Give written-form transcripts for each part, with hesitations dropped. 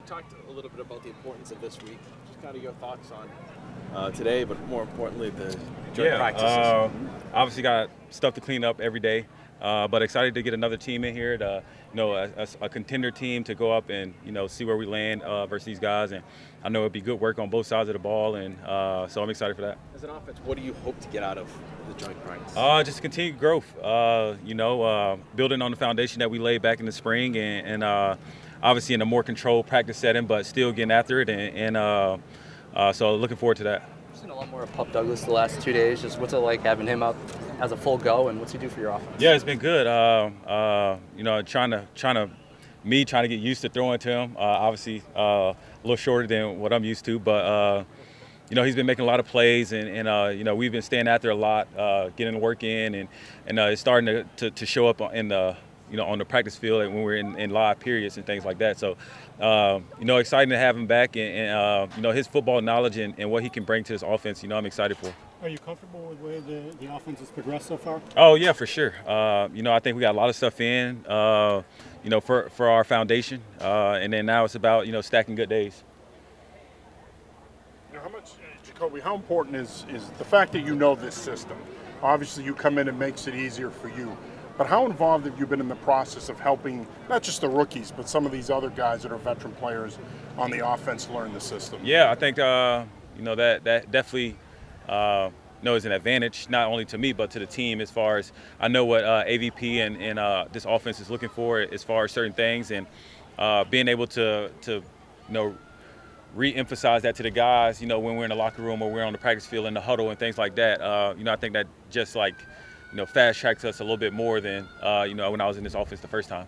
talked a little bit about the importance of this week. Just kind of your thoughts on today, but more importantly, the joint practices. Obviously got stuff to clean up every day, but excited to get another team in here to, a contender team to go up and, see where we land versus these guys. And I know it'll be good work on both sides of the ball, and so I'm excited for that. As an offense, what do you hope to get out of the joint practice? Just continued growth, building on the foundation that we laid back in the spring and obviously in a more controlled practice setting, but still getting after it. So looking forward to that. I've seen a lot more of Pup Douglas the last 2 days. Just what's it like having him out as a full go, and what's he do for your offense? Yeah, it's been good. Trying to get used to throwing to him. Obviously, a little shorter than what I'm used to, but he's been making a lot of plays, and we've been staying out there a lot, getting the work in, and it's starting to show up in the on the practice field when we're in live periods and things like that. So, exciting to have him back, and his football knowledge and what he can bring to this offense. I'm excited for. Are you comfortable with the way the offense has progressed so far? Oh yeah, for sure. I think we got a lot of stuff in, for our foundation, and then now it's about stacking good days. Jacoby, how important is the fact that you know this system? Obviously, you come in and makes it easier for you. But how involved have you been in the process of helping not just the rookies, but some of these other guys that are veteran players on the offense learn the system? Yeah, I think that definitely is an advantage not only to me but to the team, as far as I know what AVP and this offense is looking for as far as certain things, and being able to re-emphasize that to the guys, when we're in the locker room or we're on the practice field in the huddle and things like that. I think that just fast tracks us a little bit more than when I was in this offense the first time.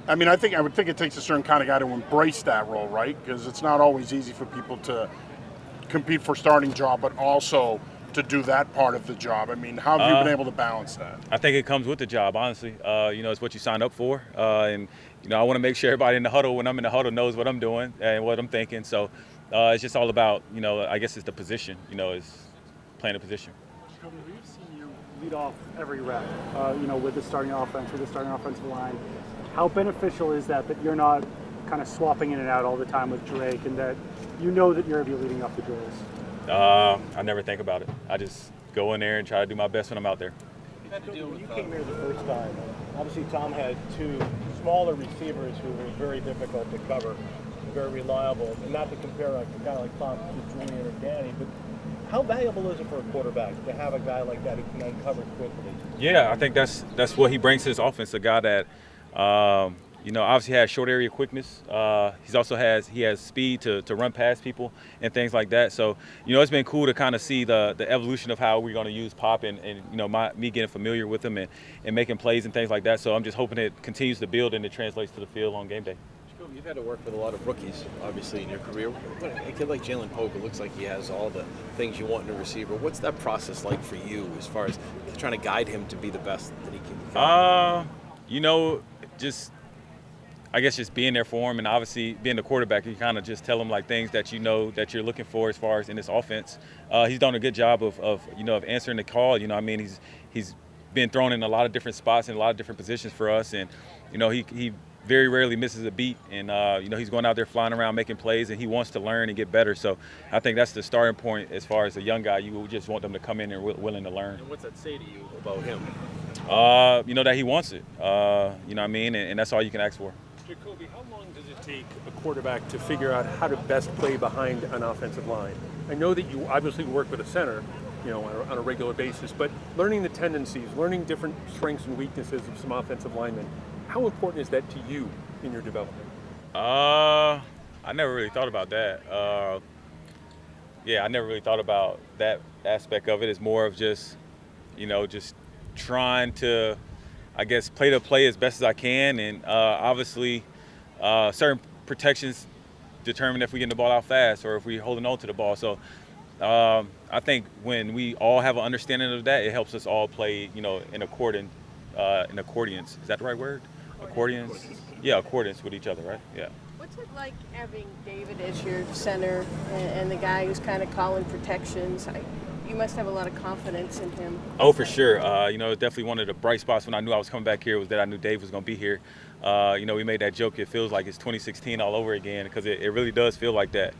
I would think it takes a certain kind of guy to embrace that role, right? Because it's not always easy for people to compete for starting job, but also to do that part of the job. How have you been able to balance that? I think it comes with the job, honestly. It's what you signed up for, and I want to make sure everybody in the huddle, when I'm in the huddle, knows what I'm doing and what I'm thinking. So it's just all about, I guess it's the position, is playing a position. We've seen you lead off every rep, with the starting offense, with the starting offensive line. How beneficial is that you're not kind of swapping in and out all the time with Drake, and that that you're going to be leading off the drills? I never think about it. I just go in there and try to do my best when I'm out there. When you came here the first time, obviously Tom had two smaller receivers who were very difficult to cover, very reliable, and not to compare a guy like Tom to Julian or Danny, but how valuable is it for a quarterback to have a guy like that who can uncover quickly? Yeah, I think that's what he brings to his offense. A guy that, obviously has short area quickness. He has speed to run past people and things like that. So, it's been cool to kind of see the evolution of how we're going to use Pop and me getting familiar with him and making plays and things like that. So I'm just hoping it continues to build and it translates to the field on game day. You've had to work with a lot of rookies, obviously, in your career. A kid like Jalen Pope, it looks like he has all the things you want in a receiver. What's that process like for you as far as trying to guide him to be the best that he can become? Just being there for him, and obviously being the quarterback, you kind of just tell him things that that you're looking for as far as in this offense. He's done a good job of answering the call. He's been thrown in a lot of different spots and a lot of different positions for us, and he very rarely misses a beat, and he's going out there flying around making plays, and he wants to learn and get better. So I think that's the starting point as far as a young guy. You just want them to come in and willing to learn. And what's that say to you about him? That he wants it. And that's all you can ask for. Jacoby, how long does it take a quarterback to figure out how to best play behind an offensive line? I know that you obviously work with a center, on a regular basis, but learning the tendencies, learning different strengths and weaknesses of some offensive linemen, how important is that to you in your development? I never really thought about that. I never really thought about that aspect of it. It's more of just trying to, I guess, play the play as best as I can, and obviously certain protections determine if we get the ball out fast or if we're holding on to the ball. So I think when we all have an understanding of that, it helps us all play, in accordions. Is that the right word? Accordions? Yeah, accordance with each other, right? Yeah. What's it like having David as your center and the guy who's kind of calling protections? You must have a lot of confidence in him. Oh, for sure. Definitely one of the bright spots when I knew I was coming back here was that I knew Dave was going to be here. We made that joke. It feels like it's 2016 all over again because it really does feel like that.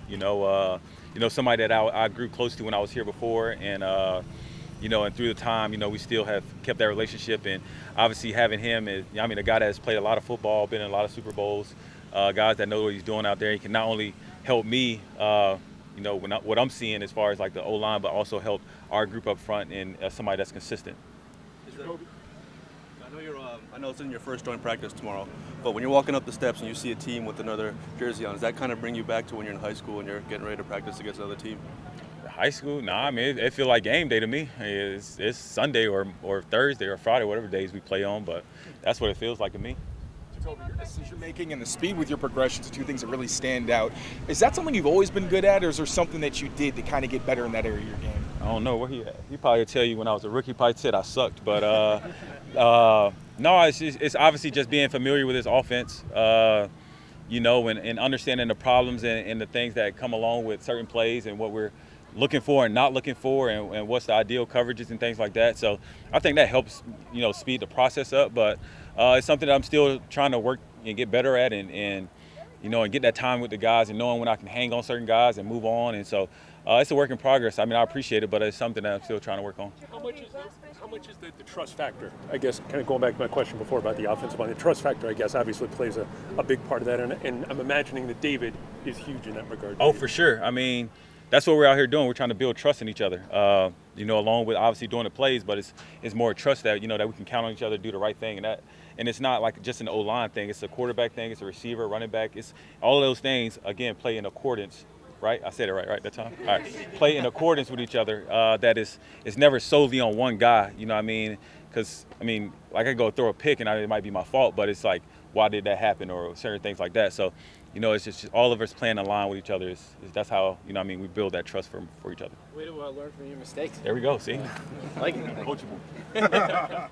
Somebody that I grew close to when I was here before, and and through the time, we still have kept that relationship. And obviously having him is, a guy that has played a lot of football, been in a lot of Super Bowls, guys that know what he's doing out there. He can not only help me, what I'm seeing as far as like the O-line, but also help our group up front and somebody that's consistent. I know it's in your first joint practice tomorrow, but when you're walking up the steps and you see a team with another jersey on, does that kind of bring you back to when you're in high school and you're getting ready to practice against another team? High school? Nah, it feel like game day to me. It's Sunday or Thursday or Friday, whatever days we play on, but that's what it feels like to me. Jacoby, your decision making and the speed with your progressions are two things that really stand out. Is that something you've always been good at, or is there something that you did to kind of get better in that area of your game? I don't know where he at. He probably tell you when I was a rookie, probably said I sucked, but no, it's obviously just being familiar with his offense, and understanding the problems and the things that come along with certain plays and what we're looking for and not looking for, and what's the ideal coverages and things like that. So I think that helps, speed the process up. But it's something that I'm still trying to work and get better at, and get that time with the guys and knowing when I can hang on certain guys and move on. And so it's a work in progress. I appreciate it, but it's something that I'm still trying to work on. How much is the trust factor? I guess kind of going back to my question before about the offensive line, the trust factor, I guess, obviously plays a big part of that. And I'm imagining that David is huge in that regard. Oh, for sure. That's what we're out here doing. We're trying to build trust in each other, along with obviously doing the plays, but it's more trust that, that we can count on each other, do the right thing. And it's not like just an O-line thing. It's a quarterback thing. It's a receiver, running back. It's all of those things, again, play in accordance, right? I said it right that time? All right. Play in accordance with each other. That it's never solely on one guy, you know what I mean? Because, like I go throw a pick and it might be my fault, but it's like, why did that happen, or certain things like that. So, it's just all of us playing along with each other. That's how, we build that trust for each other. Way to learn from your mistakes. There we go, see? I like it. Coachable.